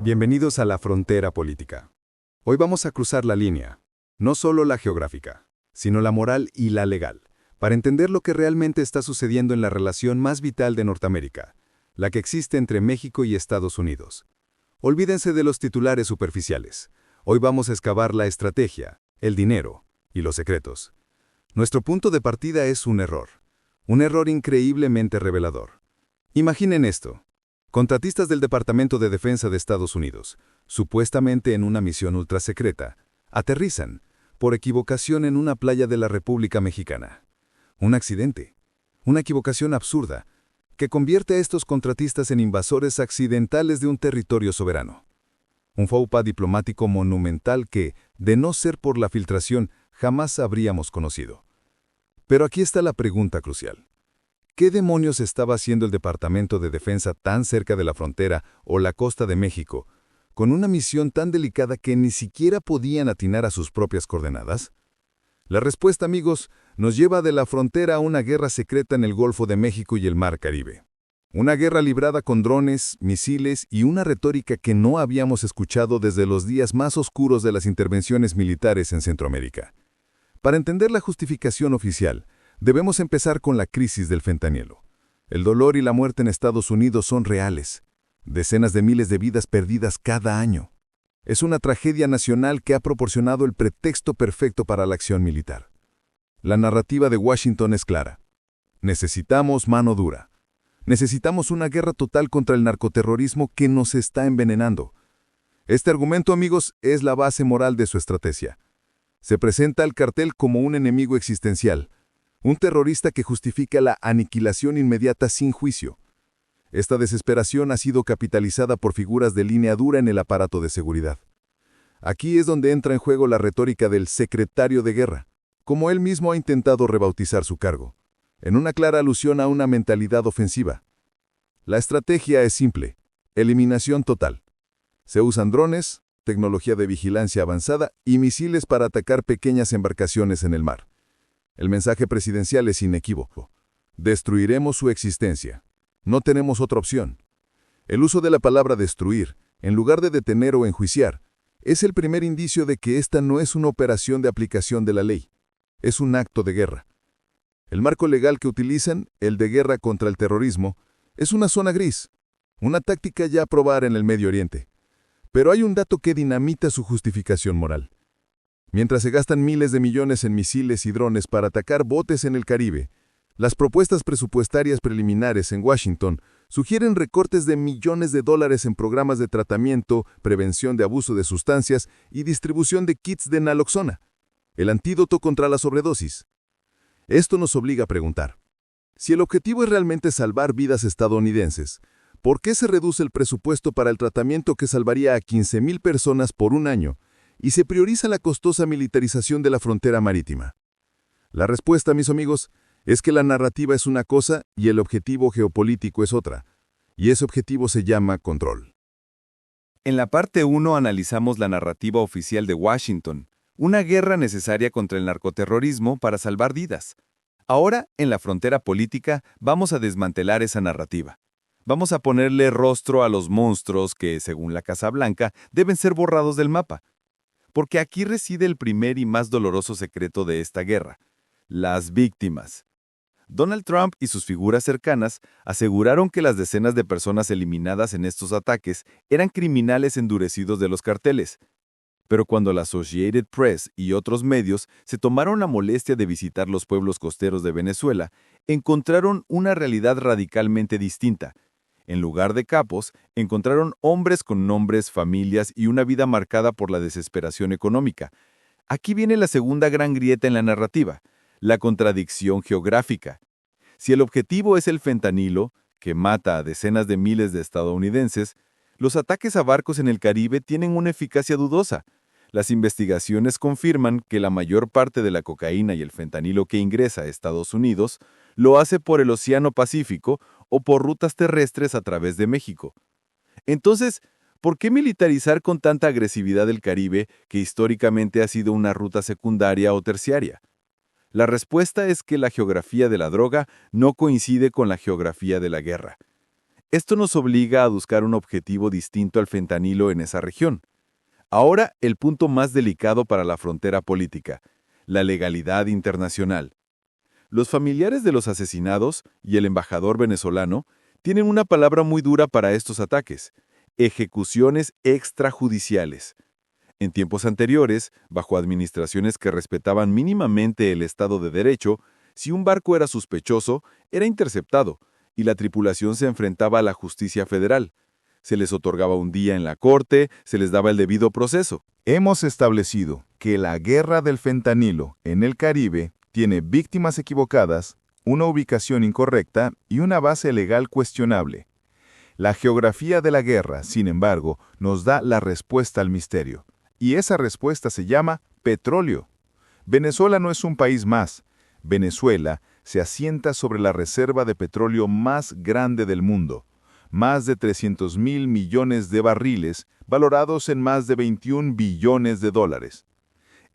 Bienvenidos a la frontera política. Hoy vamos a cruzar la línea, no solo la geográfica, sino la moral y la legal, para entender lo que realmente está sucediendo en la relación más vital de Norteamérica, la que existe entre México y Estados Unidos. Olvídense de los titulares superficiales. Hoy vamos a excavar la estrategia, el dinero y los secretos. Nuestro punto de partida es un error increíblemente revelador. Imaginen esto. Contratistas del Departamento de Defensa de Estados Unidos, supuestamente en una misión ultrasecreta, aterrizan, por equivocación en una playa de la República Mexicana. Un accidente, una equivocación absurda, que convierte a estos contratistas en invasores accidentales de un territorio soberano. Un faux pas diplomático monumental que, de no ser por la filtración, jamás habríamos conocido. Pero aquí está la pregunta crucial. ¿Qué demonios estaba haciendo el Departamento de Defensa tan cerca de la frontera o la costa de México, con una misión tan delicada que ni siquiera podían atinar a sus propias coordenadas? La respuesta, amigos, nos lleva de la frontera a una guerra secreta en el Golfo de México y el Mar Caribe. Una guerra librada con drones, misiles y una retórica que no habíamos escuchado desde los días más oscuros de las intervenciones militares en Centroamérica. Para entender la justificación oficial, debemos empezar con la crisis del fentanilo. El dolor y la muerte en Estados Unidos son reales. Decenas de miles de vidas perdidas cada año. Es una tragedia nacional que ha proporcionado el pretexto perfecto para la acción militar. La narrativa de Washington es clara. Necesitamos mano dura. Necesitamos una guerra total contra el narcoterrorismo que nos está envenenando. Este argumento, amigos, es la base moral de su estrategia. Se presenta al cartel como un enemigo existencial, un terrorista que justifica la aniquilación inmediata sin juicio. Esta desesperación ha sido capitalizada por figuras de línea dura en el aparato de seguridad. Aquí es donde entra en juego la retórica del secretario de guerra, como él mismo ha intentado rebautizar su cargo, en una clara alusión a una mentalidad ofensiva. La estrategia es simple: eliminación total. Se usan drones, tecnología de vigilancia avanzada y misiles para atacar pequeñas embarcaciones en el mar. El mensaje presidencial es inequívoco. Destruiremos su existencia. No tenemos otra opción. El uso de la palabra destruir, en lugar de detener o enjuiciar, es el primer indicio de que esta no es una operación de aplicación de la ley. Es un acto de guerra. El marco legal que utilizan, el de guerra contra el terrorismo, es una zona gris, una táctica ya a probar en el Medio Oriente. Pero hay un dato que dinamita su justificación moral. Mientras se gastan miles de millones en misiles y drones para atacar botes en el Caribe, las propuestas presupuestarias preliminares en Washington sugieren recortes de millones de dólares en programas de tratamiento, prevención de abuso de sustancias y distribución de kits de naloxona, el antídoto contra la sobredosis. Esto nos obliga a preguntar, si el objetivo es realmente salvar vidas estadounidenses, ¿por qué se reduce el presupuesto para el tratamiento que salvaría a 15,000 personas por un año y se prioriza la costosa militarización de la frontera marítima? La respuesta, mis amigos, es que la narrativa es una cosa y el objetivo geopolítico es otra, y ese objetivo se llama control. En la parte 1 analizamos la narrativa oficial de Washington, una guerra necesaria contra el narcoterrorismo para salvar vidas. Ahora, en la frontera política, vamos a desmantelar esa narrativa. Vamos a ponerle rostro a los monstruos que, según la Casa Blanca, deben ser borrados del mapa. Porque aquí reside el primer y más doloroso secreto de esta guerra: las víctimas. Donald Trump y sus figuras cercanas aseguraron que las decenas de personas eliminadas en estos ataques eran criminales endurecidos de los carteles. Pero cuando la Associated Press y otros medios se tomaron la molestia de visitar los pueblos costeros de Venezuela, encontraron una realidad radicalmente distinta. En lugar de capos, encontraron hombres con nombres, familias y una vida marcada por la desesperación económica. Aquí viene la segunda gran grieta en la narrativa: la contradicción geográfica. Si el objetivo es el fentanilo, que mata a decenas de miles de estadounidenses, los ataques a barcos en el Caribe tienen una eficacia dudosa. Las investigaciones confirman que la mayor parte de la cocaína y el fentanilo que ingresa a Estados Unidos lo hace por el Océano Pacífico o por rutas terrestres a través de México. Entonces, ¿por qué militarizar con tanta agresividad el Caribe, que históricamente ha sido una ruta secundaria o terciaria? La respuesta es que la geografía de la droga no coincide con la geografía de la guerra. Esto nos obliga a buscar un objetivo distinto al fentanilo en esa región. Ahora, el punto más delicado para la frontera política, la legalidad internacional. Los familiares de los asesinados y el embajador venezolano tienen una palabra muy dura para estos ataques: ejecuciones extrajudiciales. En tiempos anteriores, bajo administraciones que respetaban mínimamente el Estado de Derecho, si un barco era sospechoso, era interceptado, y la tripulación se enfrentaba a la justicia federal. Se les otorgaba un día en la corte, se les daba el debido proceso. Hemos establecido que la guerra del fentanilo en el Caribe tiene víctimas equivocadas, una ubicación incorrecta y una base legal cuestionable. La geografía de la guerra, sin embargo, nos da la respuesta al misterio. Y esa respuesta se llama petróleo. Venezuela no es un país más. Venezuela se asienta sobre la reserva de petróleo más grande del mundo. Más de 300.000 millones de barriles, valorados en más de 21 billones de dólares.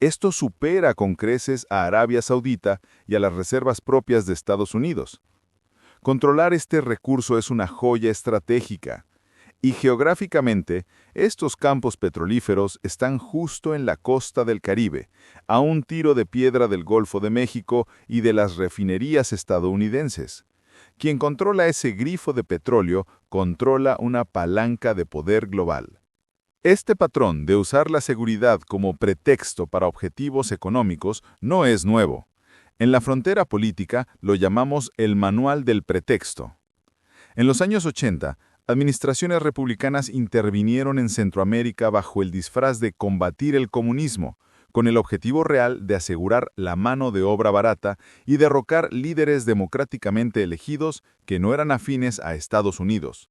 Esto supera con creces a Arabia Saudita y a las reservas propias de Estados Unidos. Controlar este recurso es una joya estratégica. Y geográficamente, estos campos petrolíferos están justo en la costa del Caribe, a un tiro de piedra del Golfo de México y de las refinerías estadounidenses. Quien controla ese grifo de petróleo controla una palanca de poder global. Este patrón de usar la seguridad como pretexto para objetivos económicos no es nuevo. En la frontera política lo llamamos el manual del pretexto. En los años 80, administraciones republicanas intervinieron en Centroamérica bajo el disfraz de combatir el comunismo, con el objetivo real de asegurar la mano de obra barata y derrocar líderes democráticamente elegidos que no eran afines a Estados Unidos.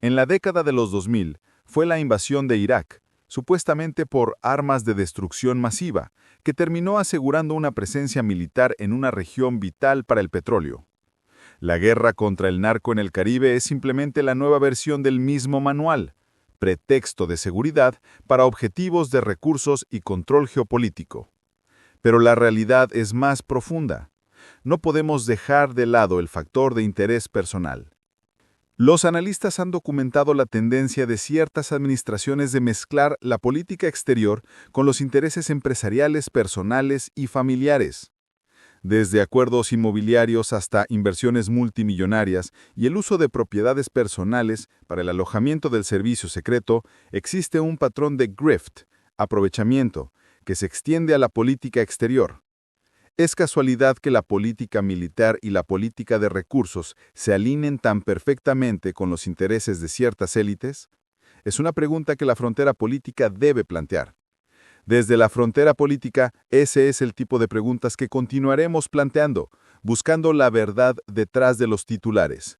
En la década de los 2000 fue la invasión de Irak, supuestamente por armas de destrucción masiva, que terminó asegurando una presencia militar en una región vital para el petróleo. La guerra contra el narco en el Caribe es simplemente la nueva versión del mismo manual, pretexto de seguridad para objetivos de recursos y control geopolítico. Pero la realidad es más profunda. No podemos dejar de lado el factor de interés personal. Los analistas han documentado la tendencia de ciertas administraciones de mezclar la política exterior con los intereses empresariales, personales y familiares. Desde acuerdos inmobiliarios hasta inversiones multimillonarias y el uso de propiedades personales para el alojamiento del servicio secreto, existe un patrón de grift, aprovechamiento, que se extiende a la política exterior. ¿Es casualidad que la política militar y la política de recursos se alineen tan perfectamente con los intereses de ciertas élites? Es una pregunta que la frontera política debe plantear. Desde la frontera política, ese es el tipo de preguntas que continuaremos planteando, buscando la verdad detrás de los titulares.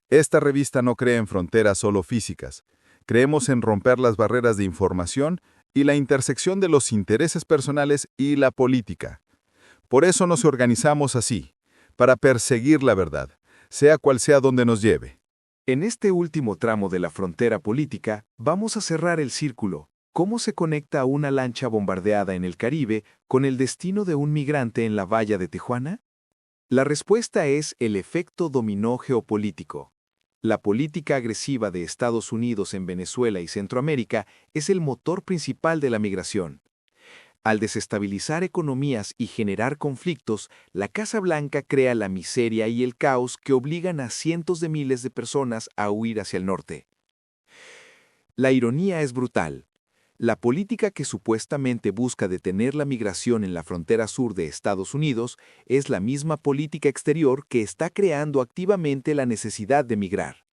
Esta revista no cree en fronteras solo físicas. Creemos en romper las barreras de información y la intersección de los intereses personales y la política. Por eso nos organizamos así, para perseguir la verdad, sea cual sea donde nos lleve. En este último tramo de la frontera política, vamos a cerrar el círculo. ¿Cómo se conecta una lancha bombardeada en el Caribe con el destino de un migrante en la valla de Tijuana? La respuesta es el efecto dominó geopolítico. La política agresiva de Estados Unidos en Venezuela y Centroamérica es el motor principal de la migración. Al desestabilizar economías y generar conflictos, la Casa Blanca crea la miseria y el caos que obligan a cientos de miles de personas a huir hacia el norte. La ironía es brutal. La política que supuestamente busca detener la migración en la frontera sur de Estados Unidos es la misma política exterior que está creando activamente la necesidad de migrar.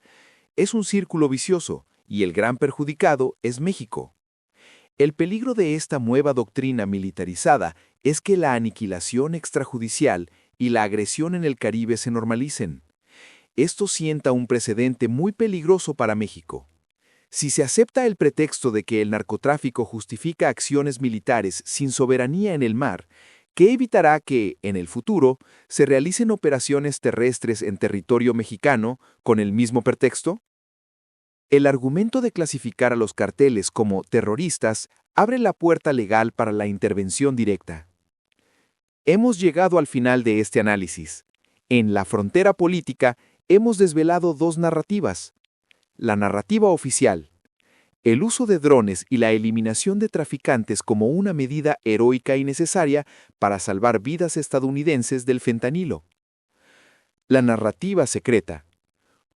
Es un círculo vicioso, y el gran perjudicado es México. El peligro de esta nueva doctrina militarizada es que la aniquilación extrajudicial y la agresión en el Caribe se normalicen. Esto sienta un precedente muy peligroso para México. Si se acepta el pretexto de que el narcotráfico justifica acciones militares sin soberanía en el mar, ¿qué evitará que, en el futuro, se realicen operaciones terrestres en territorio mexicano con el mismo pretexto? El argumento de clasificar a los carteles como terroristas abre la puerta legal para la intervención directa. Hemos llegado al final de este análisis. En la frontera política, hemos desvelado dos narrativas. La narrativa oficial: el uso de drones y la eliminación de traficantes como una medida heroica y necesaria para salvar vidas estadounidenses del fentanilo. La narrativa secreta: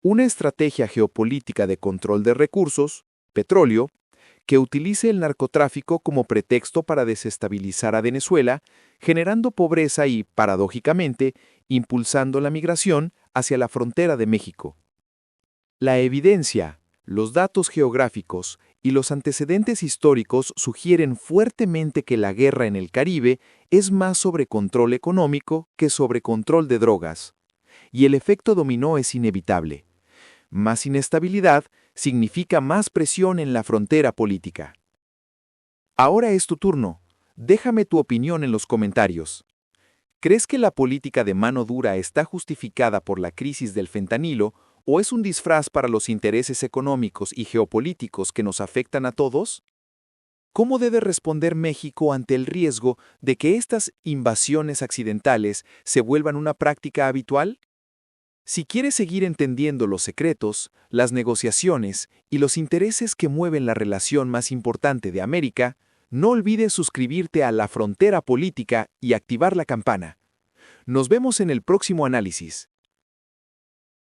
una estrategia geopolítica de control de recursos, petróleo, que utilice el narcotráfico como pretexto para desestabilizar a Venezuela, generando pobreza y, paradójicamente, impulsando la migración hacia la frontera de México. La evidencia, los datos geográficos y los antecedentes históricos sugieren fuertemente que la guerra en el Caribe es más sobre control económico que sobre control de drogas. Y el efecto dominó es inevitable. Más inestabilidad significa más presión en la frontera política. Ahora es tu turno. Déjame tu opinión en los comentarios. ¿Crees que la política de mano dura está justificada por la crisis del fentanilo o es un disfraz para los intereses económicos y geopolíticos que nos afectan a todos? ¿Cómo debe responder México ante el riesgo de que estas invasiones accidentales se vuelvan una práctica habitual? Si quieres seguir entendiendo los secretos, las negociaciones y los intereses que mueven la relación más importante de América, no olvides suscribirte a La Frontera Política y activar la campana. Nos vemos en el próximo análisis.